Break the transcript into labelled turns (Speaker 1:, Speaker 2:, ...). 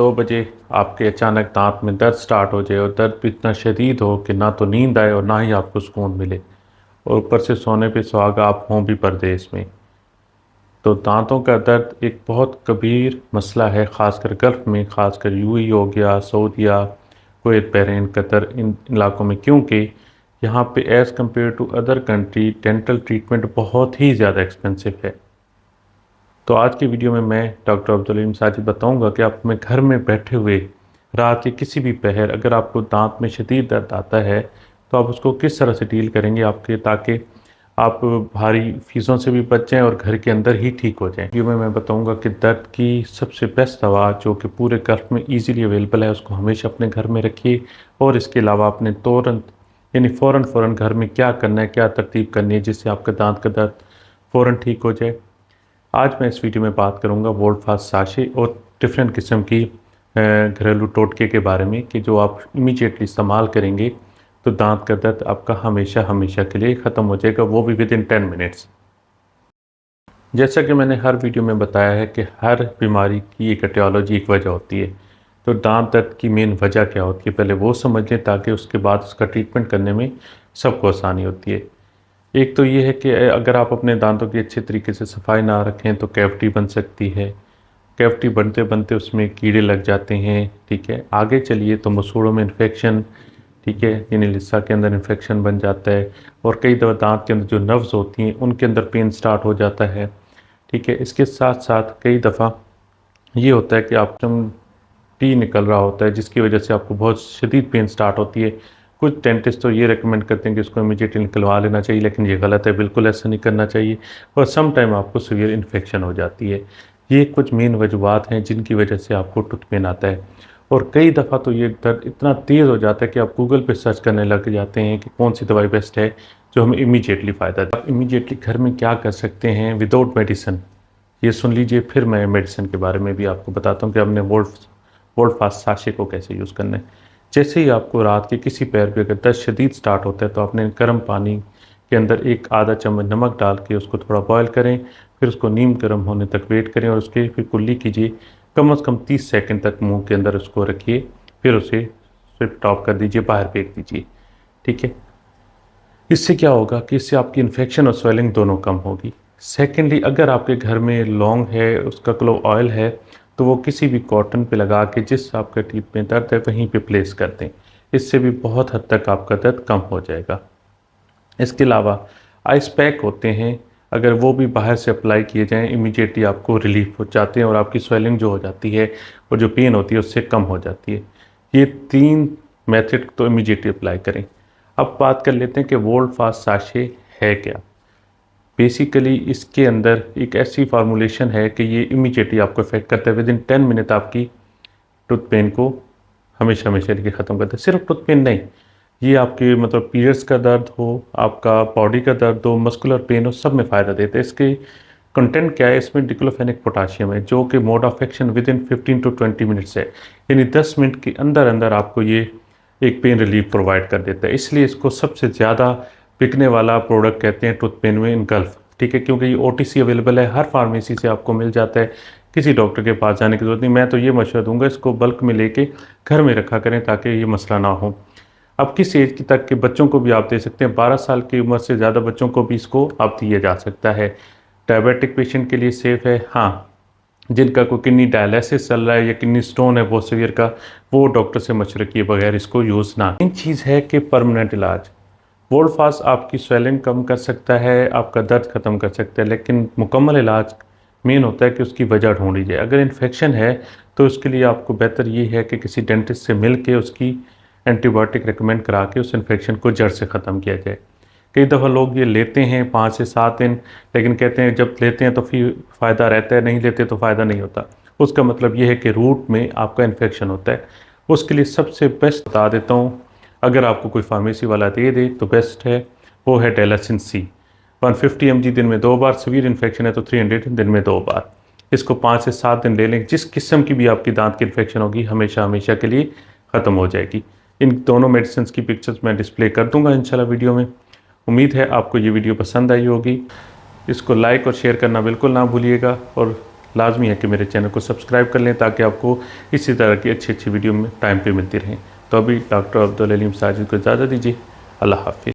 Speaker 1: 2 बजे आपके अचानक दांत में दर्द स्टार्ट हो जाए और दर्द भी इतना शदीद हो कि ना तो नींद आए और ना ही आपको सुकून मिले और ऊपर से सोने पे सुहागा आप हों भी परदेश में। तो दांतों का दर्द एक बहुत कबीर मसला है, ख़ासकर गल्फ़ में, ख़ासकर यूएई हो गया, सऊदीया, कुवैत, बहरीन, कतर, इन इलाकों में, क्योंकि यहाँ पे as compare to other country dental treatment बहुत ही ज़्यादा एक्सपेंसिव है। तो आज की वीडियो में मैं डॉक्टर अब्दुल अलीम साजिद बताऊंगा कि आप अपने घर में बैठे हुए रात के किसी भी पहर अगर आपको दांत में शदीद दर्द आता है तो आप उसको किस तरह से डील करेंगे आपके, ताकि आप भारी फीसों से भी बच जाएं और घर के अंदर ही ठीक हो जाएं। वीडियो में मैं बताऊंगा कि दर्द की सबसे बेस्ट दवा जो कि पूरे गल्फ में ईजीली अवेलेबल है उसको हमेशा अपने घर में रखिए, और इसके अलावा अपने तुरंत यानी फ़ौरन घर में क्या करना है, क्या तरतीब करनी है जिससे आपका दांत का दर्द फ़ौरन ठीक हो जाए। आज मैं इस वीडियो में बात करूंगा वोल्टफास्ट साशे और डिफरेंट किस्म की घरेलू टोटके के बारे में कि जो आप इमीडिएटली इस्तेमाल करेंगे तो दांत का दर्द आपका हमेशा हमेशा के लिए ख़त्म हो जाएगा, वो भी विद इन 10 मिनट्स। जैसा कि मैंने हर वीडियो में बताया है कि हर बीमारी की एक एटियोलॉजी, एक वजह होती है। तो दांत दर्द की मेन वजह क्या होती है पहले वो समझ लें, ताकि उसके बाद उसका ट्रीटमेंट करने में सबको आसानी होती है। एक तो ये है कि अगर आप अपने दांतों की अच्छे तरीके से सफाई ना रखें तो कैविटी बन सकती है। कैविटी बनते बनते उसमें कीड़े लग जाते हैं, ठीक है। आगे चलिए तो मसूड़ों में इन्फेक्शन, ठीक है, यानी लिस्सा के अंदर इन्फेक्शन बन जाता है, और कई दफ़ा दांत के अंदर जो नर्व्स होती हैं उनके अंदर पेन स्टार्ट हो जाता है, ठीक है। इसके साथ साथ कई दफ़ा ये होता है कि आप टी निकल रहा होता है जिसकी वजह से आपको बहुत शदीद पेन स्टार्ट होती है। कुछ डेंटिस्ट तो ये रेकमेंड करते हैं कि इसको इमीडिएटली निकलवा लेना चाहिए, लेकिन ये गलत है, बिल्कुल ऐसा नहीं करना चाहिए, और सम टाइम आपको सीवियर इन्फेक्शन हो जाती है। ये कुछ मेन वजूहात हैं जिनकी वजह से आपको टूथ पेन आता है। और कई दफ़ा तो ये दर्द इतना तेज़ हो जाता है कि आप गूगल पे सर्च करने लग जाते हैं कि कौन सी दवाई बेस्ट है जो हमें इमीडिएटली फ़ायदा दे। आप इमीडिएटली घर में क्या कर सकते हैं विदाउट मेडिसिन, ये सुन लीजिए, फिर मैं मेडिसिन के बारे में भी आपको बताता हूँ कि हमने वोल्टफास्ट साशे को कैसे यूज़ करना है। जैसे ही आपको रात के किसी पैर पे अगर दर्द शदीद स्टार्ट होता है तो आपने गर्म पानी के अंदर एक आधा चम्मच नमक डाल के उसको थोड़ा बॉयल करें, फिर उसको नीम गर्म होने तक वेट करें और उसके फिर कुल्ली कीजिए। कम से कम 30 सेकंड तक मुंह के अंदर उसको रखिए, फिर उसे स्विप टॉप कर दीजिए, बाहर फेंक दीजिए, ठीक है। इससे क्या होगा कि इससे आपकी इन्फेक्शन और स्वेलिंग दोनों कम होगी। सेकेंडली, अगर आपके घर में लौंग है, उसका क्लोव ऑयल है, तो वो किसी भी कॉटन पे लगा के जिस आपका टीथ में दर्द है वहीं पे प्लेस कर दें। इससे भी बहुत हद तक आपका दर्द कम हो जाएगा। इसके अलावा आइस पैक होते हैं, अगर वो भी बाहर से अप्लाई किए जाएँ इमीडिएटली आपको रिलीफ हो जाते हैं और आपकी स्वेलिंग जो हो जाती है और जो पेन होती है उससे कम हो जाती है। ये 3 मेथड तो इमीडिएटली अप्लाई करें। अब बात कर लेते हैं कि वोल्टफास्ट साशे है क्या। बेसिकली इसके अंदर एक ऐसी फार्मूलेशन है कि ये इमीडिएटली आपको इफेक्ट करता है, विद इन 10 मिनट आपकी टूथ पेन को हमेशा हमेशा के ख़त्म करता है। सिर्फ टूथ पेन नहीं, ये आपके मतलब पीरियड्स का दर्द हो, आपका बॉडी का दर्द हो, मस्कुलर पेन हो, सब में फ़ायदा देता है। इसके कंटेंट क्या है, इसमें डिक्लोफेनिक पोटाशियम है जो कि mode of action within 15 to 20 minutes है, यानी 10 मिनट के अंदर अंदर आपको ये एक पेन रिलीफ प्रोवाइड कर देता है। इसलिए इसको सबसे ज़्यादा बिकने वाला प्रोडक्ट कहते हैं टूथ पेन में इन गल्फ, ठीक है, क्योंकि ये ओटीसी अवेलेबल है, हर फार्मेसी से आपको मिल जाता है, किसी डॉक्टर के पास जाने की ज़रूरत नहीं। मैं तो ये मशवरा दूंगा इसको बल्क में लेके घर में रखा करें ताकि ये मसला ना हो। अब किस एज की तक के बच्चों को भी आप दे सकते हैं, 12 साल की उम्र से ज़्यादा बच्चों को भी इसको आप दिया जा सकता है। डायबिटिक पेशेंट के लिए सेफ़ है। हाँ, जिनका कोई किडनी डायलिसिस चल रहा है या किडनी स्टोन है बहुत सीवियर का, वो डॉक्टर से मशवरे किए बगैर इसको यूज़ ना। मेन चीज़ है कि परमानेंट इलाज। वोल्टफास्ट आपकी स्वेलिंग कम कर सकता है, आपका दर्द ख़त्म कर सकता है, लेकिन मुकम्मल इलाज मेन होता है कि उसकी वजह ढूंढी जाए। अगर इन्फेक्शन है तो उसके लिए आपको बेहतर ये है कि किसी डेंटिस्ट से मिल के उसकी एंटीबायोटिक रिकमेंड करा के उस इन्फेक्शन को जड़ से ख़त्म किया जाए। कई दफ़ा लोग ये लेते हैं 5 से 7 दिन, लेकिन कहते हैं जब लेते हैं तो फिर फ़ायदा रहता है, नहीं लेते तो फ़ायदा नहीं होता। उसका मतलब ये है कि रूट में आपका इन्फेक्शन होता है। उसके लिए सबसे बेस्ट बता देता हूँ, अगर आपको कोई फार्मेसी वाला दे दे तो बेस्ट है, वो है डेलासिन सी। 150 mg दिन में 2 बार, सीवियर इन्फेक्शन है तो 300 दिन में 2 बार। इसको 5 से 7 दिन ले लें, जिस किस्म की भी आपकी दांत की इन्फेक्शन होगी हमेशा हमेशा के लिए ख़त्म हो जाएगी। इन दोनों मेडिसिन की पिक्चर्स मैं डिस्प्ले कर दूंगा इंशाल्लाह वीडियो में। उम्मीद है आपको ये वीडियो पसंद आई होगी। इसको लाइक और शेयर करना बिल्कुल ना भूलिएगा, और लाजमी है कि मेरे चैनल को सब्सक्राइब कर लें ताकि आपको इसी तरह की अच्छी अच्छी वीडियो में टाइम पे मिलती रहें। तो अभी डॉक्टर अब्दुल अलीम साजिद को इजाज़त दीजिए। अल्लाह हाफिज़।